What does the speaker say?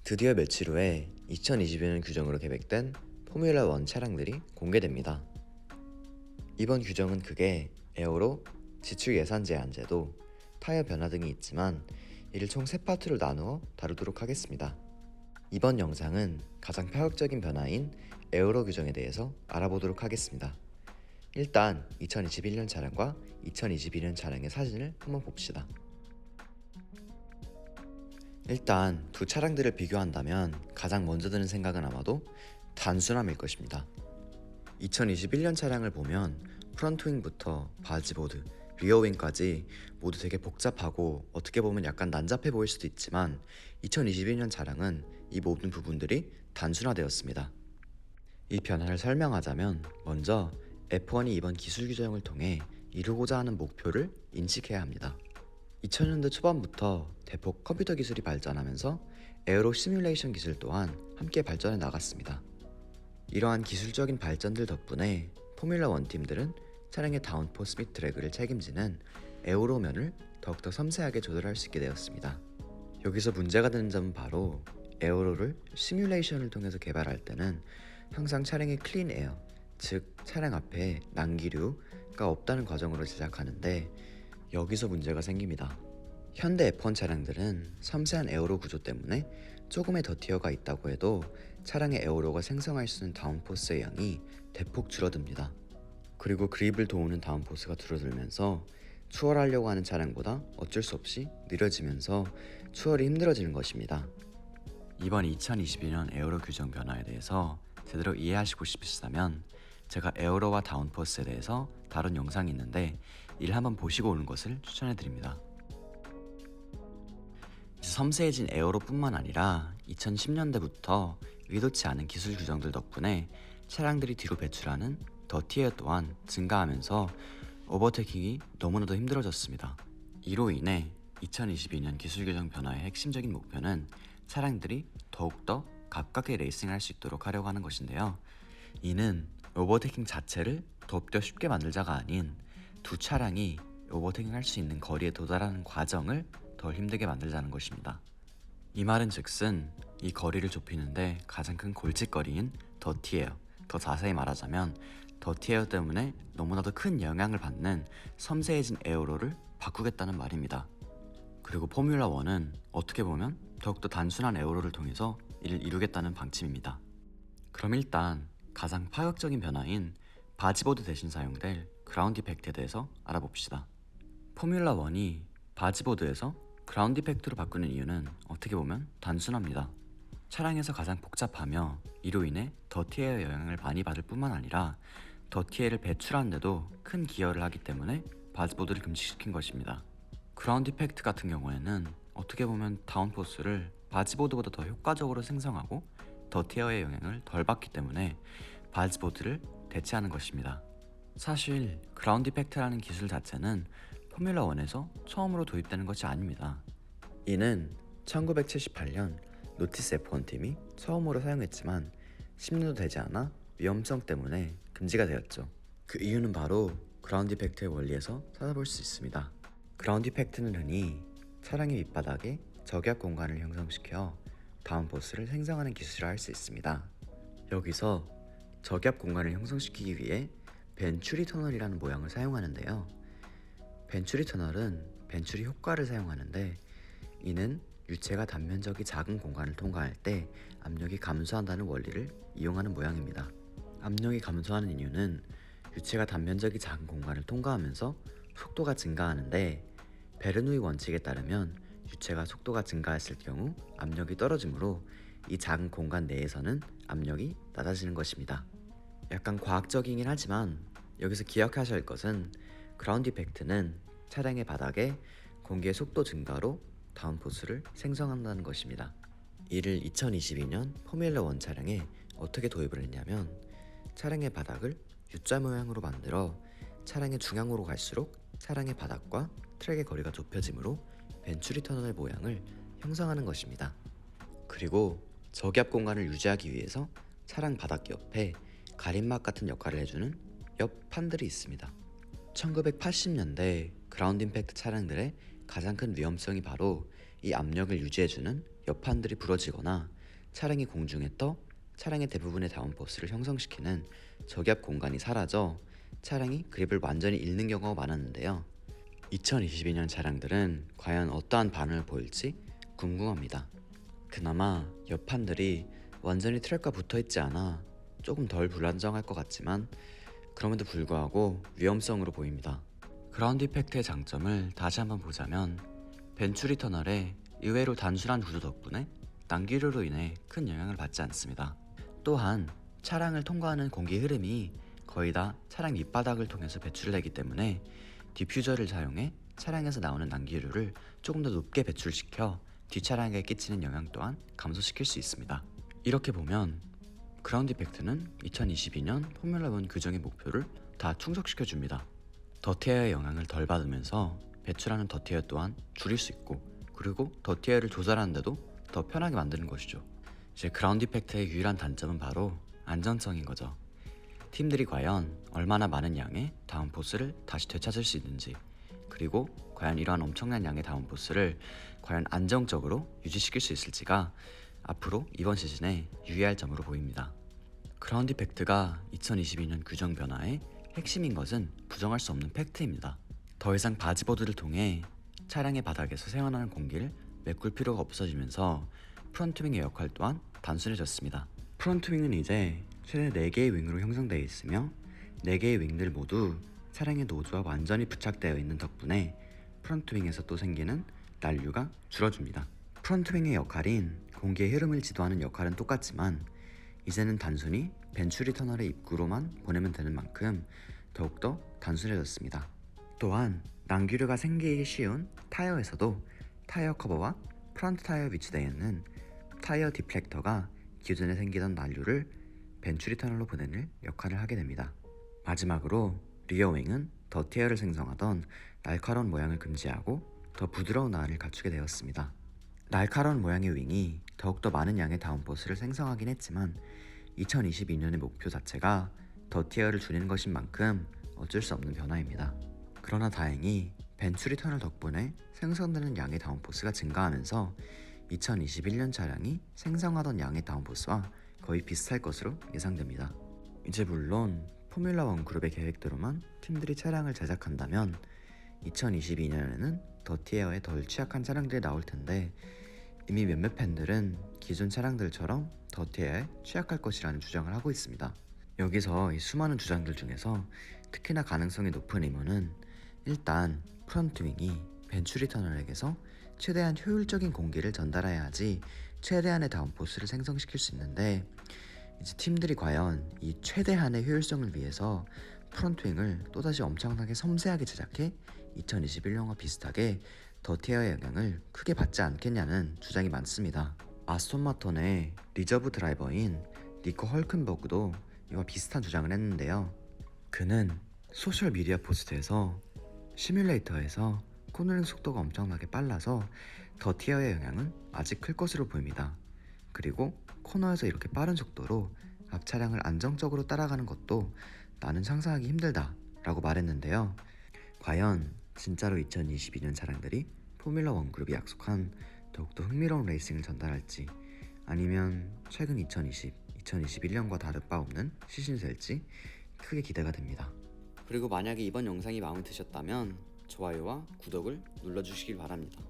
드디어 며칠 후에 2022년 규정으로 계획된 포뮬러 1 차량들이 공개됩니다. 이번 규정은 크게 에어로, 지출 예산 제한 제도, 타이어 변화 등이 있지만 이를 총 3파트로 나누어 다루도록 하겠습니다. 이번 영상은 가장 파격적인 변화인 에어로 규정에 대해서 알아보도록 하겠습니다. 일단 2021년 차량과 2022년 차량의 사진을 한번 봅시다. 일단 두 차량들을 비교한다면 가장 먼저 드는 생각은 아마도 단순함일 것입니다. 2021년 차량을 보면 프론트윙부터 바지보드, 리어윙까지 모두 되게 복잡하고 어떻게 보면 약간 난잡해 보일 수도 있지만 2022년 차량은 이 모든 부분들이 단순화되었습니다. 이 변화를 설명하자면 먼저 F1이 이번 기술 규정을 통해 이루고자 하는 목표를 인식해야 합니다. 2000년대 초반부터 대폭 컴퓨터 기술이 발전하면서 에어로 시뮬레이션 기술 또한 함께 발전해 나갔습니다. 이러한 기술적인 발전들 덕분에 포뮬러 1 팀들은 차량의 다운포스 및 드래그를 책임지는 에어로면을 더욱더 섬세하게 조절할 수 있게 되었습니다. 여기서 문제가 되는 점은 바로 에어로를 시뮬레이션을 통해서 개발할 때는 항상 차량의 클린 에어, 즉 차량 앞에 난기류가 없다는 과정으로 제작하는데 여기서 문제가 생깁니다. 현대 F1 차량들은 섬세한 에어로 구조 때문에 조금의 더티어가 있다고 해도 차량의 에어로가 생성할 수 있는 다운포스의 양이 대폭 줄어듭니다. 그리고 그립을 도우는 다운포스가 줄어들면서 추월하려고 하는 차량보다 어쩔 수 없이 느려지면서 추월이 힘들어지는 것입니다. 이번 2022년 에어로 규정 변화에 대해서 제대로 이해하시고 싶으시다면 제가 에어로와 다운포스에 대해서 다룬 영상이 있는데 이를 한번 보시고 오는 것을 추천해드립니다. 섬세해진 에어로뿐만 아니라 2010년대부터 의도치 않은 기술 규정들 덕분에 차량들이 뒤로 배출하는 더티에어 또한 증가하면서 오버테이킹이 너무나도 힘들어졌습니다. 이로 인해 2022년 기술 규정 변화의 핵심적인 목표는 차량들이 더욱더 가깝게 레이싱할 수 있도록 하려고 하는 것인데요. 이는 오버테이킹 자체를 더욱더 쉽게 만들자가 아닌 두 차량이 오버테이킹 할 수 있는 거리에 도달하는 과정을 덜 힘들게 만들자는 것입니다. 이 말은 즉슨 이 거리를 좁히는데 가장 큰 골칫거리인 더티에어, 더 자세히 말하자면 더티에어 때문에 너무나도 큰 영향을 받는 섬세해진 에어로를 바꾸겠다는 말입니다. 그리고 포뮬러 1은 어떻게 보면 더욱더 단순한 에어로를 통해서 이를 이루겠다는 방침입니다. 그럼 일단 가장 파격적인 변화인 바지보드 대신 사용될 그라운드 이펙트에 대해서 알아봅시다. 포뮬러 1이 바지보드에서 그라운드 이펙트로 바꾸는 이유는 어떻게 보면 단순합니다. 차량에서 가장 복잡하며 이로 인해 더티에어 영향을 많이 받을 뿐만 아니라 더티에어를 배출하는 데도 큰 기여를 하기 때문에 바지보드를 금지시킨 것입니다. 그라운드 이펙트 같은 경우에는 어떻게 보면 다운포스를 바지보드보다 더 효과적으로 생성하고 더티에어의 영향을 덜 받기 때문에 바지보드를 대체하는 것입니다. 사실 그라운드 이펙트라는 기술 자체는 포뮬러 1에서 처음으로 도입되는 것이 아닙니다. 이는 1978년 노티스 F1 팀이 처음으로 사용했지만 10년도 되지 않아 위험성 때문에 금지가 되었죠. 그 이유는 바로 그라운드 이펙트의 원리에서 찾아볼 수 있습니다. 그라운드 이펙트는 흔히 차량의 밑바닥에 저기압 공간을 형성시켜 다운포스를 생성하는 기술이라 할 수 있습니다. 여기서 저기압 공간을 형성시키기 위해 벤츄리 터널이라는 모양을 사용하는데요. 벤츄리 터널은 벤츄리 효과를 사용하는데 이는 유체가 단면적이 작은 공간을 통과할 때 압력이 감소한다는 원리를 이용하는 모양입니다. 압력이 감소하는 이유는 유체가 단면적이 작은 공간을 통과하면서 속도가 증가하는데 베르누이 원칙에 따르면 유체가 속도가 증가했을 경우 압력이 떨어지므로 이 작은 공간 내에서는 압력이 낮아지는 것입니다. 약간 과학적이긴 하지만 여기서 기억하셔야 할 것은 그라운드 이펙트는 차량의 바닥에 공기의 속도 증가로 다운포스를 생성한다는 것입니다. 이를 2022년 포뮬러 1 차량에 어떻게 도입을 했냐면 차량의 바닥을 U자 모양으로 만들어 차량의 중앙으로 갈수록 차량의 바닥과 트랙의 거리가 좁혀지므로 벤츄리 터널의 모양을 형성하는 것입니다. 그리고 저기압 공간을 유지하기 위해서 차량 바닥 옆에 가림막 같은 역할을 해주는 옆 판들이 있습니다. 1980년대 그라운드 임팩트 차량들의 가장 큰 위험성이 바로 이 압력을 유지해주는 옆판들이 부러지거나 차량이 공중에 떠 차량의 대부분의 다운포스를 형성시키는 저기압 공간이 사라져 차량이 그립을 완전히 잃는 경우가 많았는데요. 2022년 차량들은 과연 어떠한 반응을 보일지 궁금합니다. 그나마 옆판들이 완전히 트랙과 붙어있지 않아 조금 덜 불안정할 것 같지만 그럼에도 불구하고 위험성으로 보입니다. 그라운드 이펙트의 장점을 다시 한번 보자면 벤츄리 터널의 의외로 단순한 구조 덕분에 난기류로 인해 큰 영향을 받지 않습니다. 또한 차량을 통과하는 공기 흐름이 거의 다 차량 밑바닥을 통해서 배출되기 때문에 디퓨저를 사용해 차량에서 나오는 난기류를 조금 더 높게 배출시켜 뒷차량에 끼치는 영향 또한 감소시킬 수 있습니다. 이렇게 보면 그라운드 이펙트는 2022년 포뮬러 1 규정의 목표를 다 충족시켜줍니다. 더티에어의 영향을 덜 받으면서 배출하는 더티에어 또한 줄일 수 있고, 그리고 더티에어를 조절하는데도 더 편하게 만드는 것이죠. 이제 그라운드 이펙트의 유일한 단점은 바로 안전성인 거죠. 팀들이 과연 얼마나 많은 양의 다운포스를 다시 되찾을 수 있는지, 그리고 과연 이러한 엄청난 양의 다운포스를 과연 안정적으로 유지시킬 수 있을지가 앞으로 이번 시즌에 유의할 점으로 보입니다. 그라운드 이펙트가 2022년 규정 변화의 핵심인 것은 부정할 수 없는 팩트입니다. 더 이상 바지보드를 통해 차량의 바닥에서 새어나는 공기를 메꿀 필요가 없어지면서 프론트윙의 역할 또한 단순해졌습니다. 프론트윙은 이제 최대 4개의 윙으로 형성되어 있으며 4개의 윙들 모두 차량의 노즈와 완전히 부착되어 있는 덕분에 프론트윙에서 또 생기는 난류가 줄어듭니다. 프론트윙의 역할인 공기의 흐름을 지도하는 역할은 똑같지만 이제는 단순히 벤츄리 터널의 입구로만 보내면 되는 만큼 더욱더 단순해졌습니다. 또한 난기류가 생기기 쉬운 타이어에서도 타이어 커버와 프론트 타이어에 위치되어 있는 타이어 디플렉터가 기존에 생기던 난류를 벤츄리 터널로 보내는 역할을 하게 됩니다. 마지막으로 리어윙은 더티에어를 생성하던 날카로운 모양을 금지하고 더 부드러운 나를 갖추게 되었습니다. 날카로운 모양의 윙이 더욱더 많은 양의 다운포스를 생성하긴 했지만 2022년의 목표 자체가 더티에어를 줄이는 것인 만큼 어쩔 수 없는 변화입니다. 그러나 다행히 벤츄리 터널 덕분에 생성되는 양의 다운포스가 증가하면서 2021년 차량이 생성하던 양의 다운포스와 거의 비슷할 것으로 예상됩니다. 이제 물론 포뮬러 1 그룹의 계획대로만 팀들이 차량을 제작한다면 2022년에는 더티에어에 덜 취약한 차량들이 나올 텐데 이미 몇몇 팬들은 기존 차량들처럼 더티에어에 취약할 것이라는 주장을 하고 있습니다. 여기서 이 수많은 주장들 중에서 특히나 가능성이 높은 의문은 일단 프론트윙이 벤츄리 터널에게서 최대한 효율적인 공기를 전달해야지 최대한의 다운포스를 생성시킬 수 있는데 이제 팀들이 과연 이 최대한의 효율성을 위해서 프론트윙을 또다시 엄청나게 섬세하게 제작해 2021년과 비슷하게 더티에어의 영향을 크게 받지 않겠냐는 주장이 많습니다. 아스톤 마틴의 리저브 드라이버인 니코 헐큰버그도 이와 비슷한 주장을 했는데요. 그는 소셜 미디어 포스트에서 시뮬레이터에서 코너링 속도가 엄청나게 빨라서 더티에어의 영향은 아직 클 것으로 보입니다. 그리고 코너에서 이렇게 빠른 속도로 앞 차량을 안정적으로 따라가는 것도 나는 상상하기 힘들다 라고 말했는데요. 과연 진짜로 2022년 차량들이 포뮬러 1 그룹이 약속한 더욱더 흥미로운 레이싱을 전달할지, 아니면 최근 2020, 2021년과 다를 바 없는 시즌이 될지 크게 기대가 됩니다. 그리고 만약에 이번 영상이 마음에 드셨다면 좋아요와 구독을 눌러주시길 바랍니다.